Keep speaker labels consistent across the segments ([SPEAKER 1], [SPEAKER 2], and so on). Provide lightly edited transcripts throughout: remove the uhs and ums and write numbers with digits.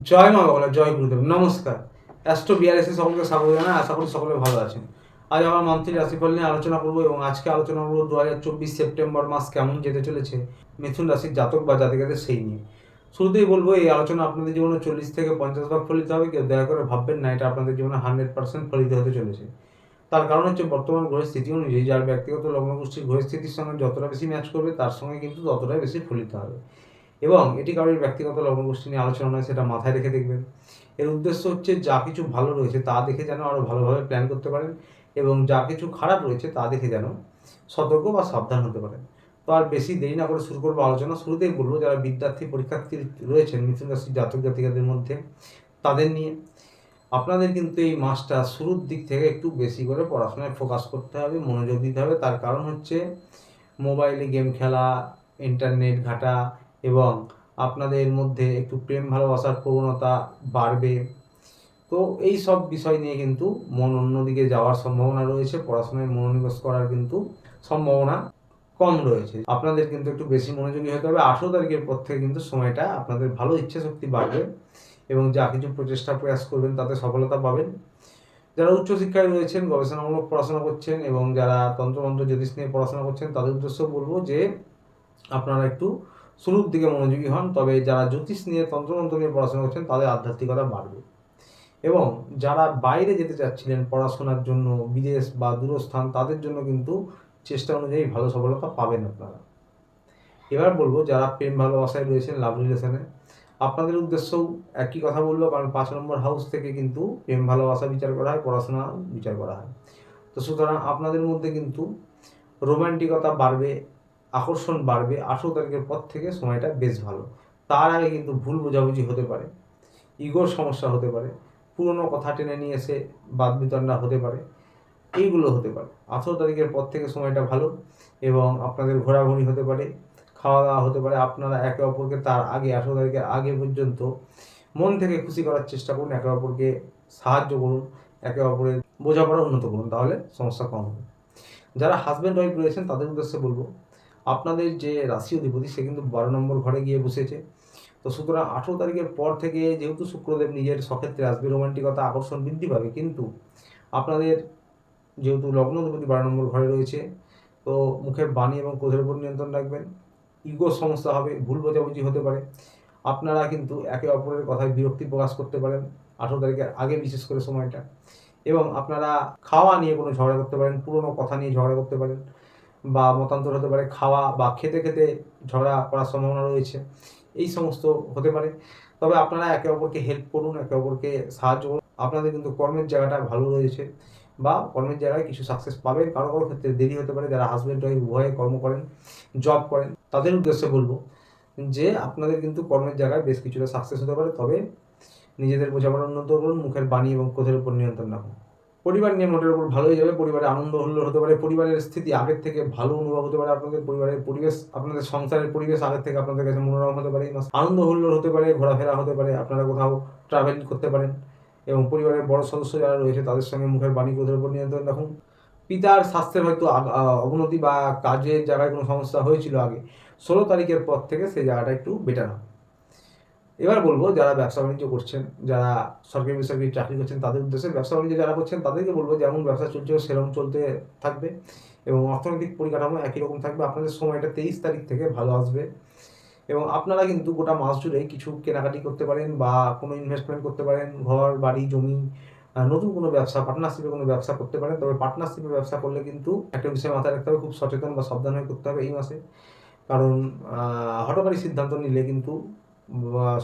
[SPEAKER 1] জয় মা বাংলা, জয় গুরুদেব, নমস্কার। অ্যাস্ট্রো বিআরএসে সকলকে স্বাগত জানাই। আশা করি সকলে ভালো আছেন। আজ আমার মান্থলি রাশিফল নিয়ে আলোচনা করবো এবং আজকে আলোচনা করবো 2024 সেপ্টেম্বর মাস কেমন যেতে চলেছে মিথুন রাশির জাতক বা জাতিকাদের সেই নিয়ে। শুরুতেই বলবো, এই আলোচনা আপনাদের জীবনে 40 থেকে 50 ভাগ ফলিত হবে। কেউ দয়া করে ভাববেন না এটা আপনাদের জীবনে 100% ফলিত হতে চলেছে। তার কারণ হচ্ছে বর্তমান গ্রহের স্থিতি অনুযায়ী যার ব্যক্তিগত লগ্নগোষ্ঠীর গ্রহের স্থিতির সঙ্গে যতটা বেশি ম্যাচ করবে তার সঙ্গে কিন্তু ততটাই বেশি ফলিত হবে। এবং এটি কারোর ব্যক্তিগত লগ্নগোষ্ঠী নিয়ে আলোচনা নয়, সেটা মাথায় রেখে দেখবেন। এর উদ্দেশ্য হচ্ছে যা কিছু ভালো রয়েছে তা দেখে যেন আরও ভালোভাবে প্ল্যান করতে পারেন এবং যা কিছু খারাপ রয়েছে তা দেখে যেন সতর্ক বা সাবধান হতে পারেন। তো আর বেশি দেরি না করে শুরু করবো আলোচনা। শুরুতেই বলবো যারা বিদ্যার্থী পরীক্ষার্থী রয়েছেন মিথুন রাশির জাতক জাতিকাদের মধ্যে, তাদের নিয়ে আপনাদের কিন্তু এই মাসটা শুরুর দিক থেকে একটু বেশি করে পড়াশোনায় ফোকাস করতে হবে, মনোযোগ দিতে হবে। তার কারণ হচ্ছে মোবাইলে গেম খেলা, ইন্টারনেট ঘাঁটা এবং আপনাদের মধ্যে একটু প্রেম ভালোবাসার প্রবণতা বাড়বে। তো এই সব বিষয় নিয়ে কিন্তু মন অন্যদিকে যাওয়ার সম্ভাবনা রয়েছে, পড়াশোনায় মনোনিবেশ করার কিন্তু সম্ভাবনা কম রয়েছে। আপনাদের কিন্তু একটু বেশি মনোযোগী হতে হবে। 18 তারিখের পর থেকে কিন্তু সময়টা আপনাদের ভালো ইচ্ছা শক্তি বাড়বে এবং যা কিছু প্রচেষ্টা প্রয়াস করবেন তাতে সফলতা পাবেন। যারা উচ্চশিক্ষায় রয়েছেন, গবেষণামূলক পড়াশোনা করছেন এবং যারা তন্ত্রমন্ত্র জ্যোতিষ নিয়ে পড়াশোনা করছেন তাদের উদ্দেশ্য বলবো যে আপনারা একটু শুরুর দিকে মনোযোগী হন। তবে যারা জ্যোতিষ নিয়ে তন্ত্রমন্ত্র নিয়ে পড়াশোনা করছেন তাদের আধ্যাত্মিকতা বাড়বে। এবং যারা বাইরে যেতে চাচ্ছিলেন পড়াশোনার জন্য, বিদেশ বা দূরস্থান, তাদের জন্য কিন্তু চেষ্টা অনুযায়ী ভালো সফলতা পাবেন আপনারা। এবার বলবো যারা প্রেম ভালোবাসায় রয়েছেন, লাভ রিলেশনে, আপনাদের উদ্দেশ্যও একই কথা বলবো, কারণ 5 নম্বর হাউস থেকে কিন্তু প্রেম ভালোবাসা বিচার করা হয়, পড়াশোনা বিচার করা হয়। তো সুতরাং আপনাদের মধ্যে কিন্তু রোমান্টিকতা বাড়বে, আকর্ষণ বাড়বে। 18 তারিখের পর থেকে সময়টা বেশ ভালো। তার আগে কিন্তু ভুল বোঝাবুঝি হতে পারে, ইগোর সমস্যা হতে পারে, পুরনো কথা টেনে নিয়ে এসে বাদ বিতণ্ডা হতে পারে, এইগুলো হতে পারে। 18 তারিখের পর থেকে সময়টা ভালো এবং আপনাদের ঘোরাঘুরি হতে পারে, খাওয়া দাওয়া হতে পারে। আপনারা একে অপরকে তার আগে 18 তারিখের আগে পর্যন্ত মন থেকে খুশি করার চেষ্টা করুন, একে অপরকে সাহায্য করুন, একে অপরের বোঝাপড়া উন্নত করুন, তাহলে সমস্যা কম হবে। যারা হাজব্যান্ড ওয়াইফ রয়েছেন তাদের উদ্দেশ্যে বলবো, আপনাদের যে রাশি অধিপতি সে কিন্তু 12 নম্বর ঘরে গিয়ে বসেছে। তো সুতরাং 18 তারিখের পর থেকে যেহেতু শুক্রদেব নিজের সক্ষেত্রে আসবে, রোমান্টিকতা আকর্ষণ বৃদ্ধি পাবে। কিন্তু আপনাদের যেহেতু লগ্ন অধিপতি 12 নম্বর ঘরে রয়েছে, তো মুখের বাণী এবং ক্রোধের উপর নিয়ন্ত্রণ রাখবেন। ইগোর সমস্যা হবে, ভুল বোঝাবুঝি হতে পারে। আপনারা কিন্তু একে অপরের কথায় বিরক্তি প্রকাশ করতে পারেন 18 তারিখের আগে, বিশেষ করে সময়টা। এবং আপনারা খাওয়া নিয়ে কোনো ঝগড়া করতে পারেন, পুরনো কথা নিয়ে ঝগড়া করতে পারেন বা মতান্তর হতে পারে, খাওয়া বা খেতে খেতে ঝগড়া করার সম্ভাবনা রয়েছে, এই সমস্ত হতে পারে। তবে আপনারা একে অপরকে হেল্প করুন, একে অপরকে সাহায্য করুন। আপনাদের কিন্তু কর্মের জায়গাটা ভালো রয়েছে বা কর্মের জায়গায় কিছু সাকসেস পাবেন। কারো কারো ক্ষেত্রে দেরি হতে পারে। যারা হাজব্যান্ড ওয়াইফ উভয়ে কর্ম করেন, জব করেন, তাদের উদ্দেশ্যে বলবো যে আপনাদের কিন্তু কর্মের জায়গায় বেশ কিছুটা সাকসেস হতে পারে। তবে নিজেদের বোঝাপড়া উন্নত করুন, মুখের বাণী এবং ক্রোধের উপর নিয়ন্ত্রণ রাখুন। পরিবার নিয়ে মোটের উপর ভালোই যাবে। পরিবারে আনন্দ হুল্লোড় হতে পারে, পরিবারের স্থিতি আগের থেকে ভালো অনুভব হতে পারে। আপনাদের পরিবারের পরিবেশ, আপনাদের সংসারের পরিবেশ আগের থেকে আপনাদের কাছে মনোরম হতে পারে। আনন্দ হুল্লোড় হতে পারে, ঘোরাফেরা হতে পারে, আপনারা কোথাও ট্রাভেল করতে পারেন এবং পরিবারের বড় সদস্য যারা রয়েছে তাদের সঙ্গে মুখের বাণী ক্রোধের উপর নিয়ন্ত্রণ রাখুন। পিতার স্বাস্থ্যের হয়তো অবনতি বা কাজের জায়গায় কোনো সমস্যা হয়েছিল আগে, 16 তারিখের পর থেকে সেই জায়গাটা একটু বেটার হবে। এবার বলবো যারা ব্যবসা বাণিজ্য করছেন, যারা সরকারি বেসরকারি চাকরি করছেন, তাদের উদ্দেশ্যে ব্যবসা বাণিজ্য যারা করছেন তাদেরকে বলবো যেমন ব্যবসা চলছে সেরকম চলতে থাকবে এবং অর্থনৈতিক পরিকাঠামো একই রকম থাকবে। আপনাদের সময়টা 23 তারিখ থেকে ভালো আসবে এবং আপনারা কিন্তু গোটা মাস জুড়ে কিছু কেনাকাটি করতে পারেন বা কোনো ইনভেস্টমেন্ট করতে পারেন, ঘর বাড়ি জমি, নতুন কোনো ব্যবসা, পার্টনারশিপে কোনো ব্যবসা করতে পারেন। তবে পার্টনারশিপে ব্যবসা করলে কিন্তু একটা বিষয় মাথায় রাখতে হবে, খুব সচেতন বা সাবধান হয়ে করতে হবে এই মাসে। কারণ হঠকারী সিদ্ধান্ত নিলে কিন্তু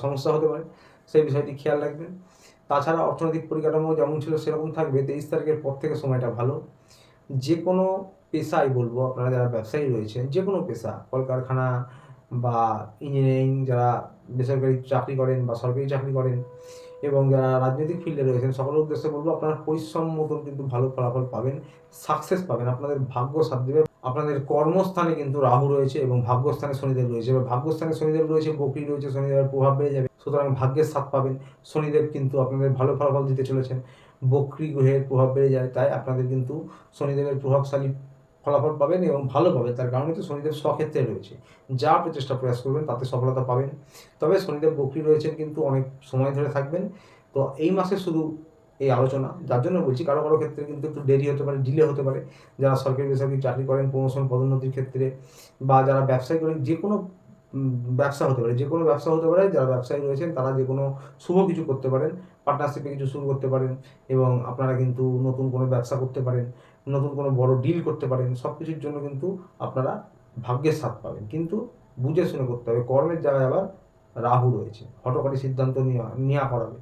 [SPEAKER 1] সমস্যা হতে পারে, সেই বিষয়টি খেয়াল রাখবেন। তাছাড়া অর্থনৈতিক পরিকাঠামো যেমন ছিল সেরকম থাকবে। 23 তারিখের পর থেকে সময়টা ভালো। যে কোনো পেশায় বলবো, আপনারা যারা ব্যবসায়ী রয়েছেন, যে কোনো পেশা, কলকারখানা বা ইঞ্জিনিয়ারিং, যারা বেসরকারি চাকরি করেন বা সরকারি চাকরি করেন এবং যারা রাজনৈতিক ফিল্ডে রয়েছেন, সকলের উদ্দেশ্যে বলবো আপনারা পরিশ্রম মতন কিন্তু ভালো ফলাফল পাবেন, সাকসেস পাবেন। আপনাদের ভাগ্য সাথ দেবে। আপনাদের কর্মস্থানে কিন্তু রাহু রয়েছে এবং ভাগ্যস্থানে শনিদেব রয়েছে। এবার ভাগ্যস্থানে শনিদেব রয়েছে, বকরি রয়েছে, শনিদেবের প্রভাব বেড়ে যাবে। সুতরাং ভাগ্যের সাথ পাবেন। শনিদেব কিন্তু আপনাদের ভালো ফলাফল দিতে চলেছেন, বকরি গ্রহের প্রভাব বেড়ে যায়, তাই আপনাদের কিন্তু শনিদেবের প্রভাবশালী ফলাফল পাবেন এবং ভালো পাবেন। তার কারণ হচ্ছে শনিদেব স্বক্ষেত্রে রয়েছে। যা প্রচেষ্টা প্রয়াস করবেন তাতে সফলতা পাবেন। তবে শনিদেব বকরি রয়েছেন কিন্তু অনেক সময় ধরে থাকবেন। তো এই মাসে শুধু এই আলোচনা, যার জন্য বলছি কারো কারো ক্ষেত্রে কিন্তু একটু দেরি হতে পারে, ডিলে হতে পারে। যারা সরকারি বেসরকারি চাকরি করেন, প্রমোশন পদোন্নতির ক্ষেত্রে, বা যারা ব্যবসায়ী করেন, যে কোনো ব্যবসা হতে পারে, যে কোনো ব্যবসা হতে পারে। যারা ব্যবসায়ী রয়েছেন তারা যে কোনো শুভ কিছু করতে পারেন, পার্টনারশিপে কিছু শুরু করতে পারেন এবং আপনারা কিন্তু নতুন কোনো ব্যবসা করতে পারেন, নতুন কোনো বড় ডিল করতে পারেন। সব কিছুর জন্য কিন্তু আপনারা ভাগ্যের সাথ পাবেন, কিন্তু বুঝে শুনে করতে হবে। কর্মের জায়গায় আবার রাহু রয়েছে, হঠকারী সিদ্ধান্ত নেওয়া করাবে।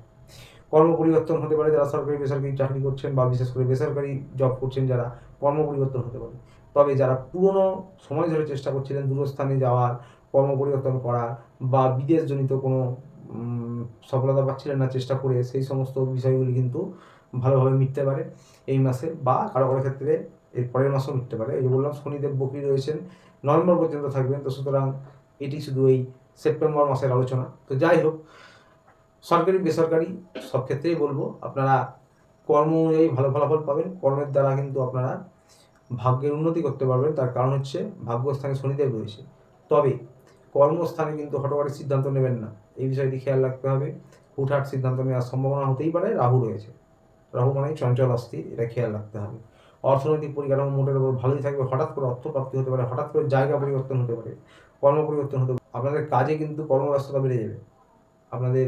[SPEAKER 1] কর্ম পরিবর্তন হতে পারে, যারা সরকারি বেসরকারি চাকরি করছেন বা বিশেষ করে বেসরকারি জব করছেন যারা, কর্ম পরিবর্তন হতে পারে। তবে যারা পুরনো সময় ধরে চেষ্টা করছিলেন দূরস্থানে যাওয়ার, কর্ম পরিবর্তন করার বা বিদেশজনিত কোনো সফলতা পাচ্ছিলেন না চেষ্টা করে, সেই সমস্ত বিষয়গুলি কিন্তু ভালোভাবে মিটতে পারে এই মাসে, বা কারো কারো ক্ষেত্রে এর পরের মাসেও মিটতে পারে। এই যে বললাম শনিদেব বকরি রয়েছেন, নভেম্বর পর্যন্ত থাকবেন। তো সুতরাং এটি শুধু এই সেপ্টেম্বর মাসের আলোচনা। তো যাই হোক, সরকারি বেসরকারি সব ক্ষেত্রেই বলবো আপনারা কর্ম অনুযায়ী ভালো ফলাফল পাবেন। কর্মের দ্বারা কিন্তু আপনারা ভাগ্যের উন্নতি করতে পারবেন। তার কারণ হচ্ছে ভাগ্যস্থানে শনিদেব রয়েছে। তবে কর্মস্থানে কিন্তু হঠকারী সিদ্ধান্ত নেবেন না, এই বিষয়টি খেয়াল রাখতে হবে। হুটহাট সিদ্ধান্ত নেওয়ার সম্ভাবনা হতেই পারে, রাহু রয়েছে। রাহু মানেই চঞ্চল অস্থির, এটা খেয়াল রাখতে হবে। অর্থনৈতিক পরিকাঠামো মোটের উপর ভালোই থাকবে। হঠাৎ করে অর্থপ্রাপ্তি হতে পারে, হঠাৎ করে জায়গা পরিবর্তন হতে পারে, কর্ম পরিবর্তন হতে পারে। আপনাদের কাজে কিন্তু কর্মব্যস্ততা বেড়ে যাবে, আপনাদের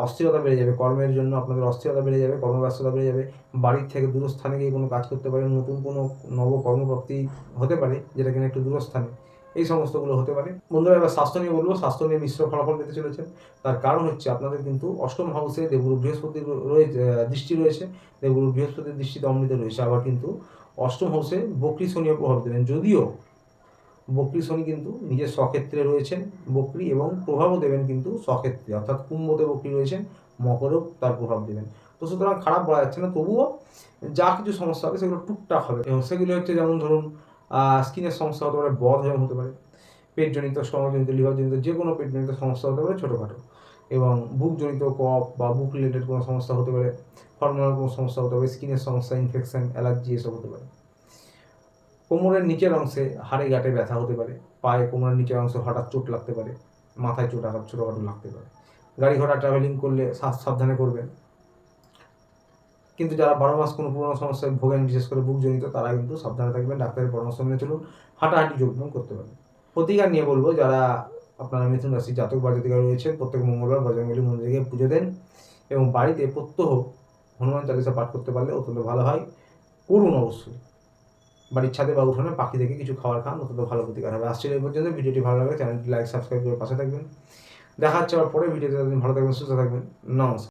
[SPEAKER 1] অস্থিরতা বেড়ে যাবে। কর্মের জন্য আপনাদের অস্থিরতা বেড়ে যাবে, কর্মব্যস্ততা বেড়ে যাবে। বাড়ির থেকে দূরস্থানে গিয়ে কোনো কাজ করতে পারেন, নতুন কোনো নব কর্মপ্রাপ্তি হতে পারে, যেটা কিনা একটু দূরস্থানে, এই সমস্তগুলো হতে পারে। বন্ধুরা, এবার স্বাস্থ্য নিয়ে বলবো। স্বাস্থ্য নিয়ে মিশ্র ফলাফল পেতে চলেছেন। তার কারণ হচ্ছে আপনাদের কিন্তু অষ্টম হাউসে দেবগুরু বৃহস্পতির দৃষ্টি রয়েছে। দেবগুরু বৃহস্পতির দৃষ্টিতে অমৃত রয়েছে। আবার কিন্তু অষ্টম হাউসে বকরি শনিও প্রভাব দেবেন, যদিও বকরি শনি কিন্তু নিজের স্বক্ষেত্রে রয়েছেন বকরি, এবং প্রভাবও দেবেন কিন্তু স্বক্ষেত্রে, অর্থাৎ কুম্ভতে বকরি রয়েছেন, মকরেও তার প্রভাব দেবেন। তো সুতরাং খারাপ বলা যাচ্ছে না, তবুও যা কিছু সমস্যা হবে সেগুলো টুকটাক হবে, এবং সেগুলো হচ্ছে যেমন ধরুন স্কিনের সমস্যা হতে পারে, বদহজম হতে পারে, পেটজনিত, স্টমাকজনিত, লিভারজনিত যে কোনো পেটজনিত সমস্যা হতে পারে ছোটোখাটো, এবং বুকজনিত কফ বা বুক রিলেটেড কোনো সমস্যা হতে পারে, হরমোনাল কোনো সমস্যা হতে পারে, স্কিনের সমস্যা, ইনফেকশন, অ্যালার্জি এসব হতে পারে। কোমরের নিচের অংশে হাড়ে গাঁটে ব্যথা হতে পারে, পায়ে কোমরের নিচের অংশে হঠাৎ চোট লাগতে পারে, মাথায় চোট আঘাত ছোটোখাটো লাগতে পারে। গাড়ি ঘোড়া ট্রাভেলিং করলে সাবধানে করবেন। কিন্তু যারা 12 মাস কোনো পুরোনো সমস্যায় ভোগেন, বিশেষ করে বুকজনিত, তারা কিন্তু সাবধানে থাকবেন, ডাক্তারের পরামর্শ মেনে চলুন, হাঁটাহাঁটি যোগব্যায়াম করতে পারেন। প্রতিকার নিয়ে বলবো, যারা আপনারা মিথুন রাশি জাতক বা জাতিকা রয়েছেন, প্রত্যেক মঙ্গলবার বজরংবলী মন্দিরে গিয়ে পুজো দেন, এবং বাড়িতে প্রত্যহ হনুমান চালিসা পাঠ করতে পারলে অত্যন্ত ভালো হয়। করুন অবশ্যই। বাড়ির ছাদে বা উঠোনে পাখি দেখে কিছু খাবার খান, অত্যন্ত ভালো প্রতিকার হবে। আসছে এই পর্যন্ত। ভিডিওটি ভালো লাগলে চ্যানেলটি লাইক সাবস্ক্রাইব করে পাশে থাকবেন। দেখা হচ্ছে আবার পরে ভিডিওতে। ভালো থাকবেন, সুস্থ থাকবেন। নমস্কার।